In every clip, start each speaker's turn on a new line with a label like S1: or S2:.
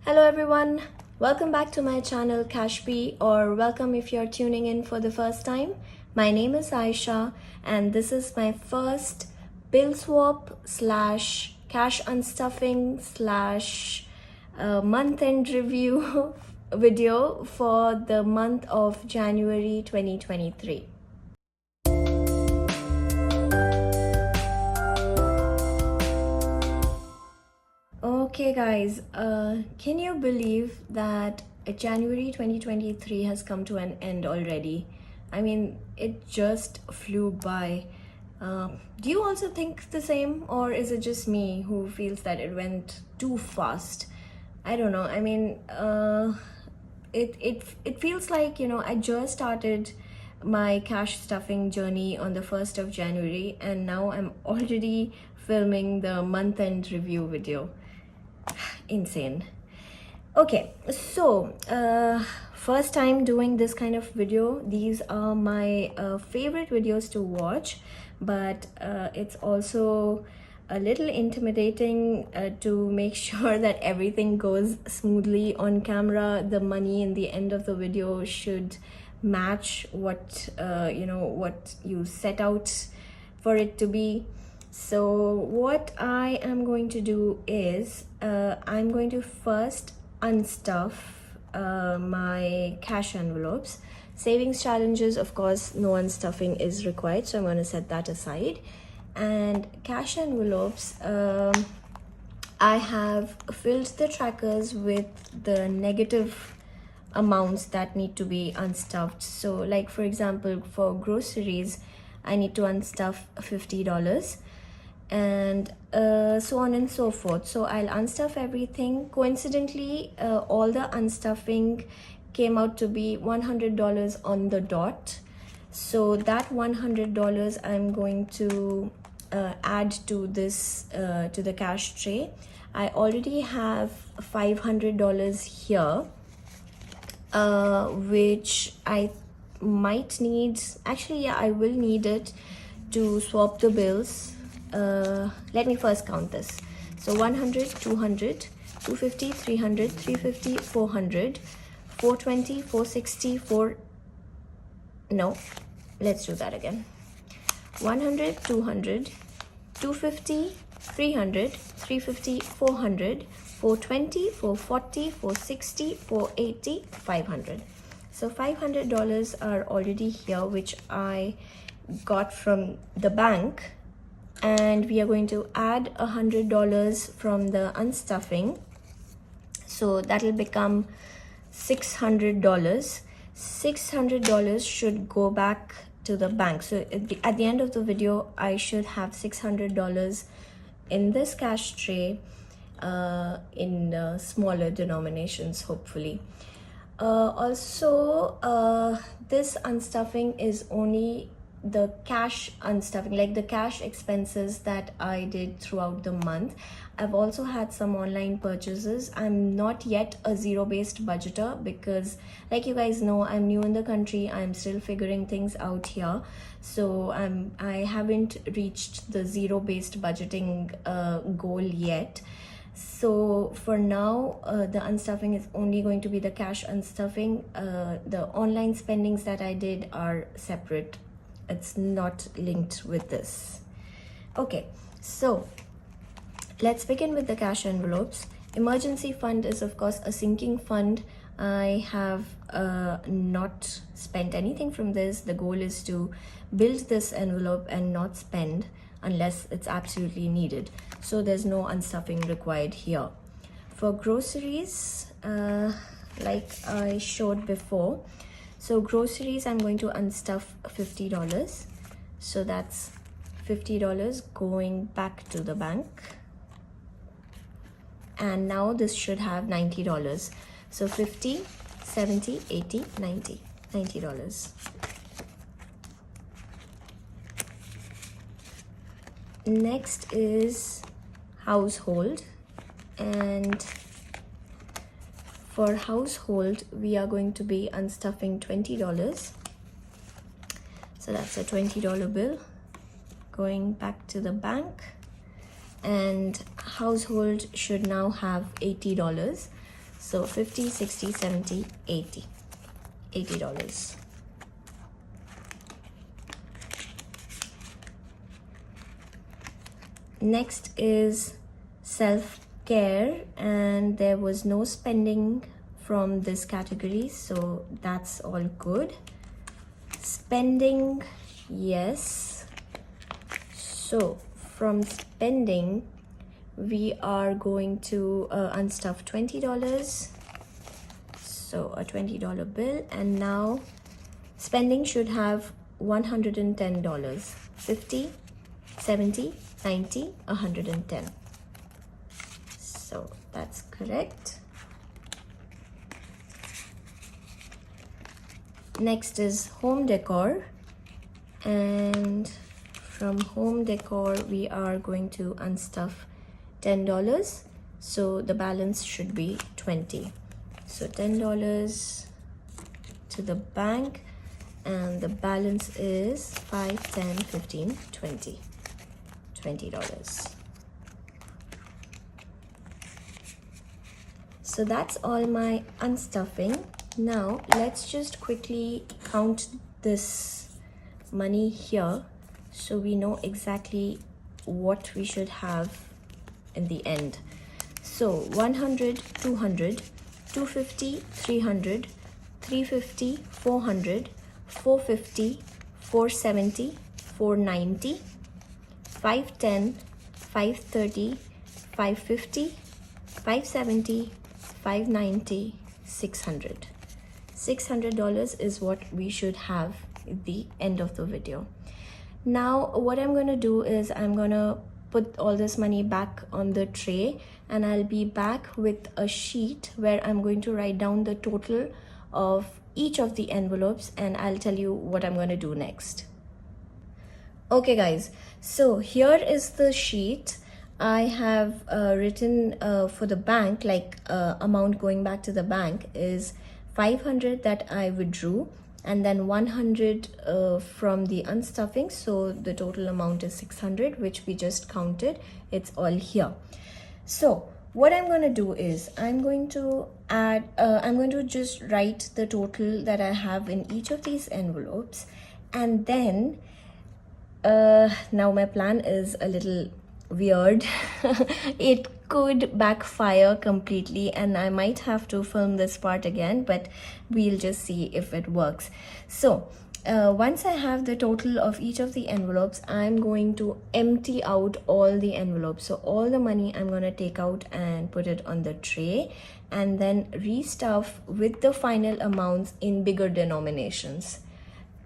S1: Hello everyone, welcome back to my channel Cashbee, or welcome if you're tuning in for the first time. My name is Aisha and this is my first bill swap slash cash unstuffing slash month end review video for the month of January 2023. Okay guys, can you believe that January 2023 has come to an end already? I mean, it just flew by. Do you also think the same, or is it just me who feels that it went too fast? I don't know. I mean, it feels like, I just started my cash stuffing journey on the 1st of January and now I'm already filming the month end review video. Insane. Okay, so first time doing this kind of video. These are my favorite videos to watch, but it's also a little intimidating to make sure that everything goes smoothly on camera. The money in the end of the video should match what what you set out for it to be. So what I am going to do is I'm going to first unstuff my cash envelopes. Savings challenges, of course, no unstuffing is required, so I'm going to set that aside. And cash envelopes, I have filled the trackers with the negative amounts that need to be unstuffed. So like, for example, for groceries, I need to unstuff $50 and so on and so forth. So I'll unstuff everything. Coincidentally, all the unstuffing came out to be $100 on the dot. So that $100 I'm going to add to this to the cash tray. I already have $500 here, which I might need. Actually, yeah, I will need it to swap the bills. Let me first count this. So 100, 200, 250, 300, 350, 400, 420, 460, no, let's do that again. 100, 200, 250, 300, 350, 400, 420, 440, 460, 480, 500. So $500 are already here, which I got from the bank. And we are going to add $100 from the unstuffing, so that'll become $600. $600 should go back to the bank. So at the end of the video, I should have $600 in this cash tray in smaller denominations, hopefully. Also, this unstuffing is only the cash unstuffing, like the cash expenses that I did throughout the month. I've also had some online purchases. I'm not yet a zero-based budgeter because, like you guys know, I'm new in the country. I'm still figuring things out here, so I haven't reached the zero-based budgeting goal yet. So for now, the unstuffing is only going to be the cash unstuffing. The online spendings that I did are separate. It's not linked with this. Okay, so let's begin with the cash envelopes. Emergency fund is, of course, a sinking fund. I have not spent anything from this. The goal is to build this envelope and not spend unless it's absolutely needed. So there's no unstuffing required here. For groceries, like I showed before, so groceries, I'm going to unstuff $50. So that's $50 going back to the bank. And now this should have $90. So 50, 70, 80, 90. $90. Next is household, and for household we are going to be unstuffing $20. So that's a $20 bill going back to the bank, and household should now have $80. So 50, 60, 70, 80. $80. Next is self-care, and there was no spending from this category, so that's all good. Spending, yes. So from spending, we are going to unstuff $20. So a $20 bill, and now spending should have $110. 50, 70, 90, 110. So that's correct. Next is home decor, and from home decor we are going to unstuff $10. So the balance should be 20. So $10 to the bank, and the balance is 5, 10, 15, 20. $20. So that's all my unstuffing. Now let's just quickly count this money here so we know exactly what we should have in the end. So 100, 200, 250, 300, 350, 400, 450, 470, 490, 510, 530, 550, 570, 590, 600. $600 is what we should have at the end of the video. Now what I'm going to do is I'm going to put all this money back on the tray, and I'll be back with a sheet where I'm going to write down the total of each of the envelopes, and I'll tell you what I'm going to do next. Okay guys, so here is the sheet. I have written for the bank, like amount going back to the bank is 500 that I withdrew, and then 100 from the unstuffing, so the total amount is 600, which we just counted. It's all here. So what I'm going to do is I'm going to just write the total that I have in each of these envelopes, and then now my plan is a little weird. It could backfire completely, and I might have to film this part again, but we'll just see if it works. So once I have the total of each of the envelopes, I'm going to empty out all the envelopes. So all the money I'm going to take out and put it on the tray, and then restuff with the final amounts in bigger denominations.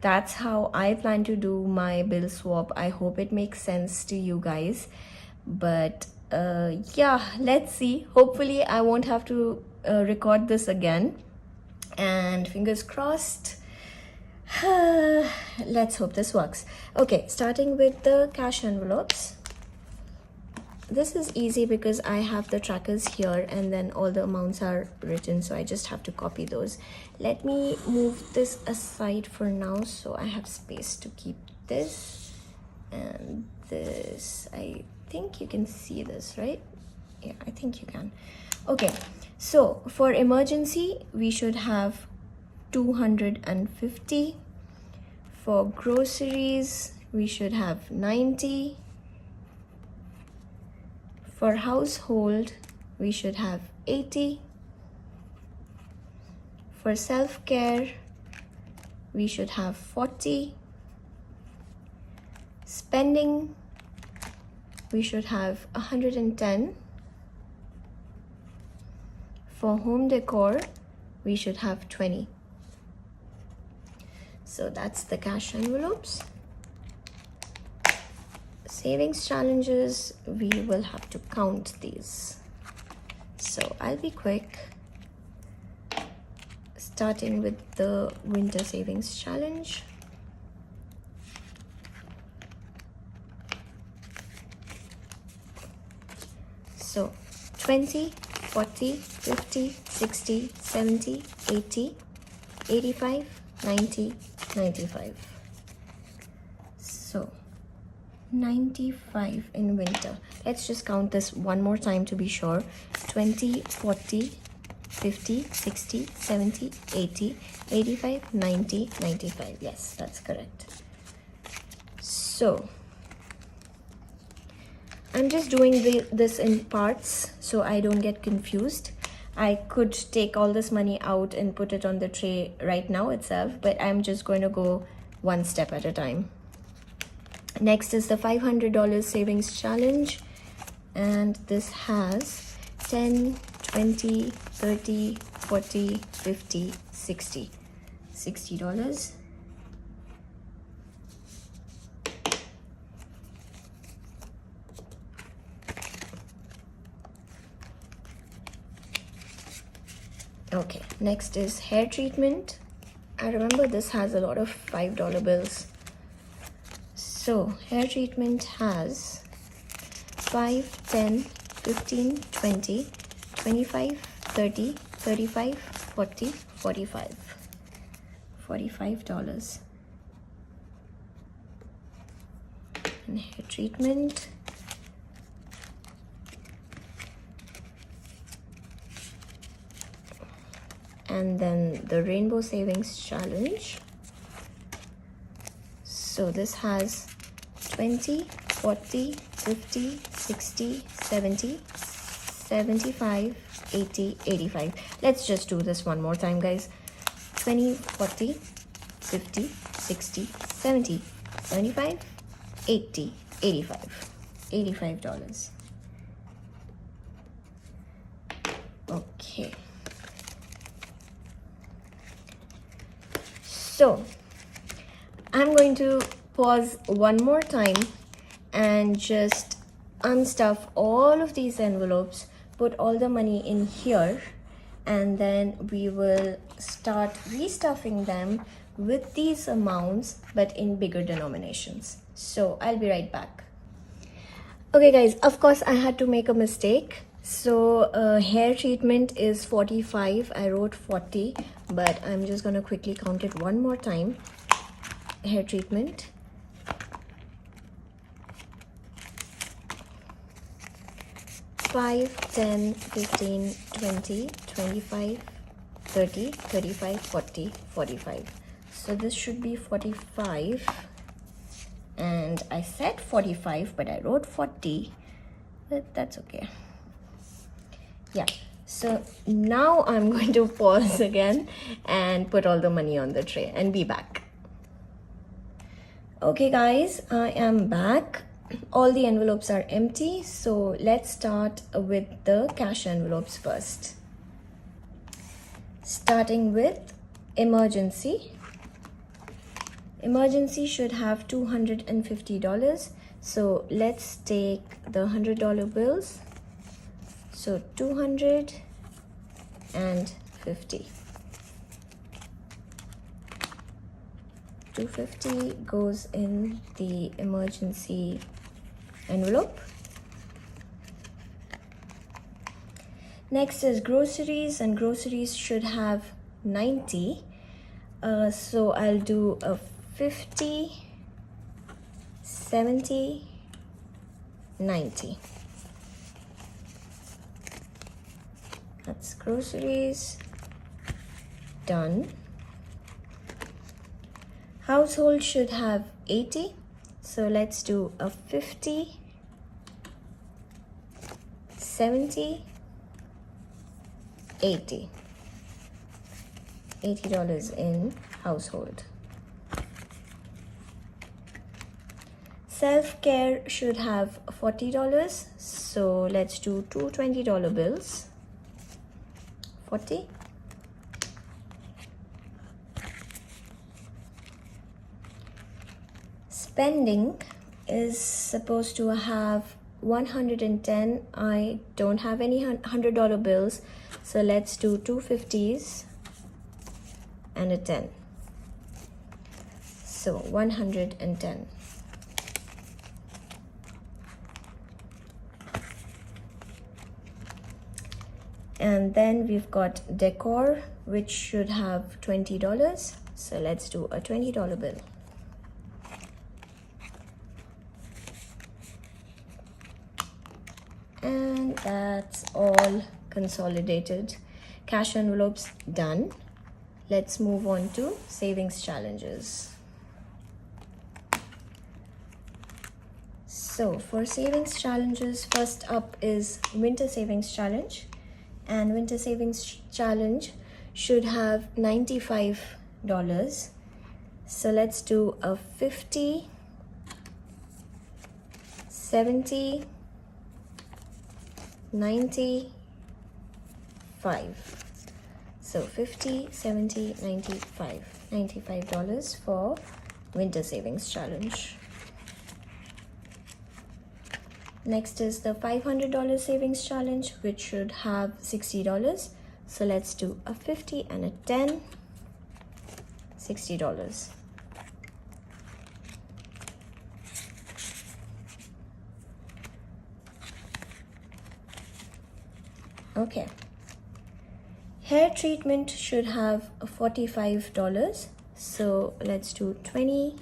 S1: That's how I plan to do my bill swap. I hope it makes sense to you guys. But yeah, let's see. Hopefully I won't have to record this again. And fingers crossed. Let's hope this works. Okay, starting with the cash envelopes. This is easy because I have the trackers here, and then all the amounts are written, so I just have to copy those. Let me move this aside for now so I have space to keep this and this. I think you can see this, right? Yeah, I think you can. Okay, so for emergency we should have 250. For groceries we should have 90. For household, we should have 80. For self-care, we should have 40. Spending, we should have 110. For home decor, we should have 20. So that's the cash envelopes. Savings challenges, we will have to count these. So I'll be quick, starting with the winter savings challenge. So 20, 40, 50, 60, 70, 80, 85, 90, 95. So 95 in winter. Let's just count this one more time to be sure. 20, 40, 50, 60, 70, 80, 85, 90, 95. Yes, that's correct. So I'm just doing this in parts so I don't get confused. I could take all this money out and put it on the tray right now itself, but I'm just going to go one step at a time. Next is the $500 savings challenge, and this has 10, 20, 30, 40, 50, 60. $60. Okay, next is hair treatment. I remember this has a lot of $5 bills. So hair treatment has 5, 10, 15, 20, 25, 30, 35, 40, 45. $45. And hair treatment. And then the rainbow savings challenge. So this has 20, 40, 50, 60, 70, 75, 80, 85. Let's just do this one more time, guys. 20, 40, 50, 60, 70, 75, 80, 85. $85. Okay. So I'm going to pause one more time and just unstuff all of these envelopes, put all the money in here, and then we will start restuffing them with these amounts but in bigger denominations. So I'll be right back. Okay guys, of course I had to make a mistake. So hair treatment is 45. I wrote 40, but I'm just gonna quickly count it one more time. Hair treatment, $5, $10, $15, $20, $25, $30, $35, $40, $45. So this should be 45, and I said 45, but I wrote 40. But that's okay. Yeah, so now I'm going to pause again and put all the money on the tray and be back. Okay guys, I am back. All the envelopes are empty, so let's start with the cash envelopes first. Starting with emergency. Emergency should have $250, so let's take the $100 bills. So 250. 250 goes in the emergency envelope. Next is groceries, and groceries should have 90. So I'll do a 50, 70, 90. That's groceries. Done. Household should have 80. So let's do a 50, 70, 80. $80 in household. Self-care should have $40. So let's do two $20 bills. 40. Spending is supposed to have 110. I don't have any $100 bills, so let's do two 50s and a 10. So 110. And then we've got decor, which should have $20. So let's do a $20 bill. And that's all consolidated. cash envelopes done. Let's move on to savings challenges. So for savings challenges, first up is winter savings challenge, and winter savings challenge should have $95. So let's do a 50, 70, 95. So 50, 70, 95. $95 for winter savings challenge. Next is the $500 savings challenge, which should have $60. So let's do a 50 and a 10, $60. Okay. Hair treatment should have $45. So let's do 20,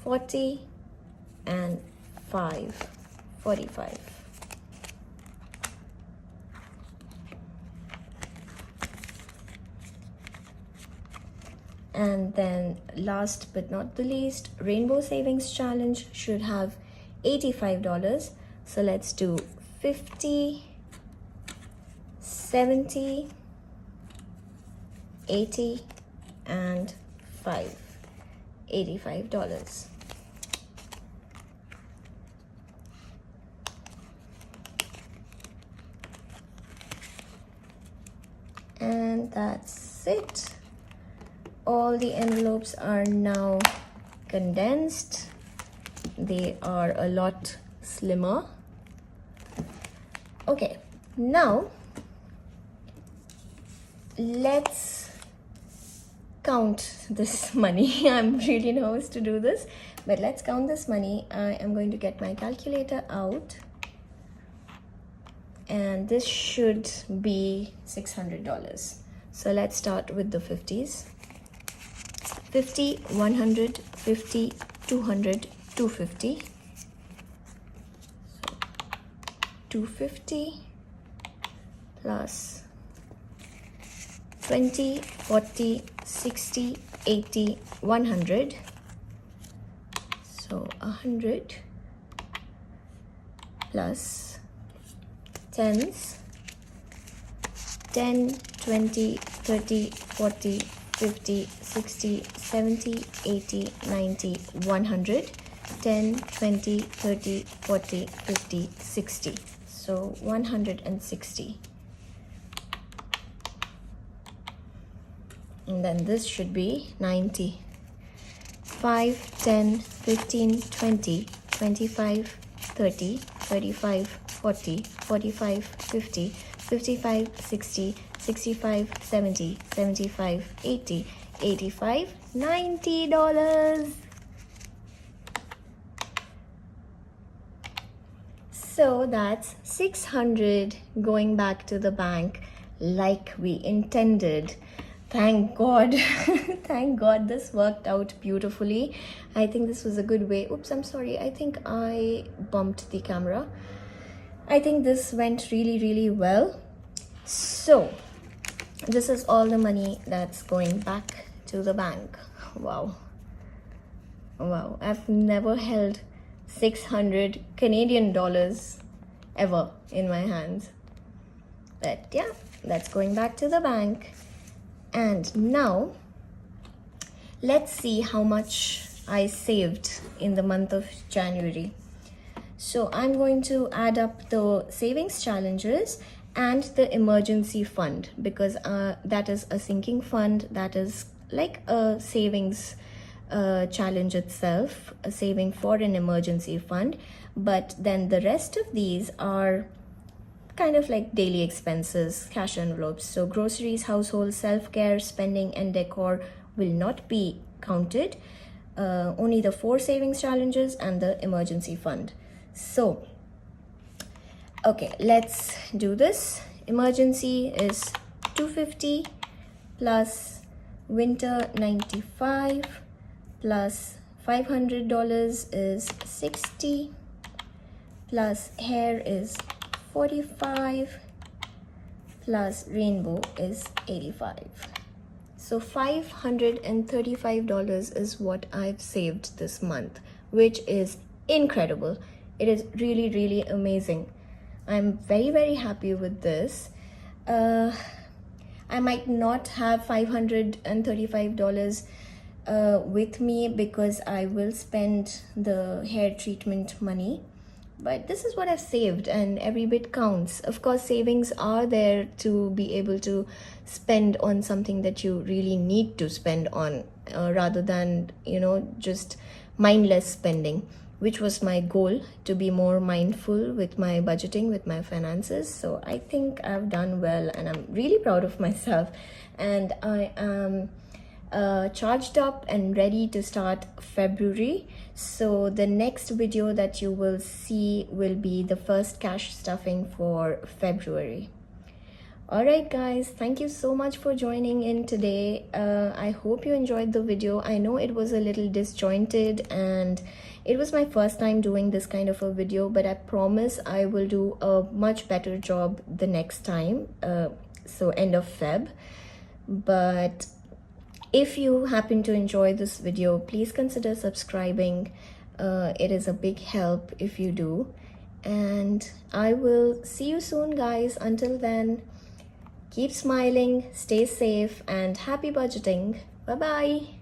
S1: 40, and 5, 45. And then last but not the least, rainbow savings challenge should have $85. So let's do 50, 70, 80, and 5, $85. And that's it. All the envelopes are now condensed. They are a lot slimmer. Okay, now let's count this money. I'm really nervous to do this, but let's count this money. I am going to get my calculator out, and this should be $600. So let's start with the 50s. 50, 100, 50, 200, 250. So 250 plus 20, 40, 60, 80, 100. So 100 plus tens, 10, 20, 30, 40, 50, 60, 70, 80, 90, 100. 10, 20, 30, 40, 50, 60. So 160. And then this should be 90. 5, 10, 15, 20, 25, 30, 35, 40, 45, 50, 55, 60, 65, 70, 75, 80, 85, $90. So that's 600 going back to the bank like we intended. Thank God. Thank God this worked out beautifully. I think this was a good way. Oops, I'm sorry. I think I bumped the camera. I think this went really, really well. So this is all the money that's going back to the bank. Wow. Wow. I've never held 600 Canadian dollars ever in my hands. But yeah, that's going back to the bank. And now let's see how much I saved in the month of January. So I'm going to add up the savings challenges and the emergency fund, because that is a sinking fund. That is like a savings challenge itself, a saving for an emergency fund. But then the rest of these are kind of like daily expenses, cash envelopes. So groceries, household, self-care, spending, and decor will not be counted. Only the 4 savings challenges and the emergency fund. So okay, let's do this. Emergency is $250 plus winter 95 plus $500 is 60 plus hair is 45 plus rainbow is 85. So $535 is what I've saved this month, which is incredible. It is really, really amazing. I'm very, very happy with this. I might not have $535 with me because I will spend the hair treatment money. But this is what I've saved, and every bit counts. Of course, savings are there to be able to spend on something that you really need to spend on, rather than, just mindless spending, which was my goal, to be more mindful with my budgeting, with my finances. So I think I've done well, and I'm really proud of myself. And I am charged up and ready to start February. So the next video that you will see will be the first cash stuffing for February. Alright guys, thank you so much for joining in today. I hope you enjoyed the video. I know it was a little disjointed and it was my first time doing this kind of a video, but I promise I will do a much better job the next time, so end of Feb. But if you happen to enjoy this video, please consider subscribing. It is a big help if you do. And I will see you soon, guys. Until then, keep smiling, stay safe, and happy budgeting. Bye-bye.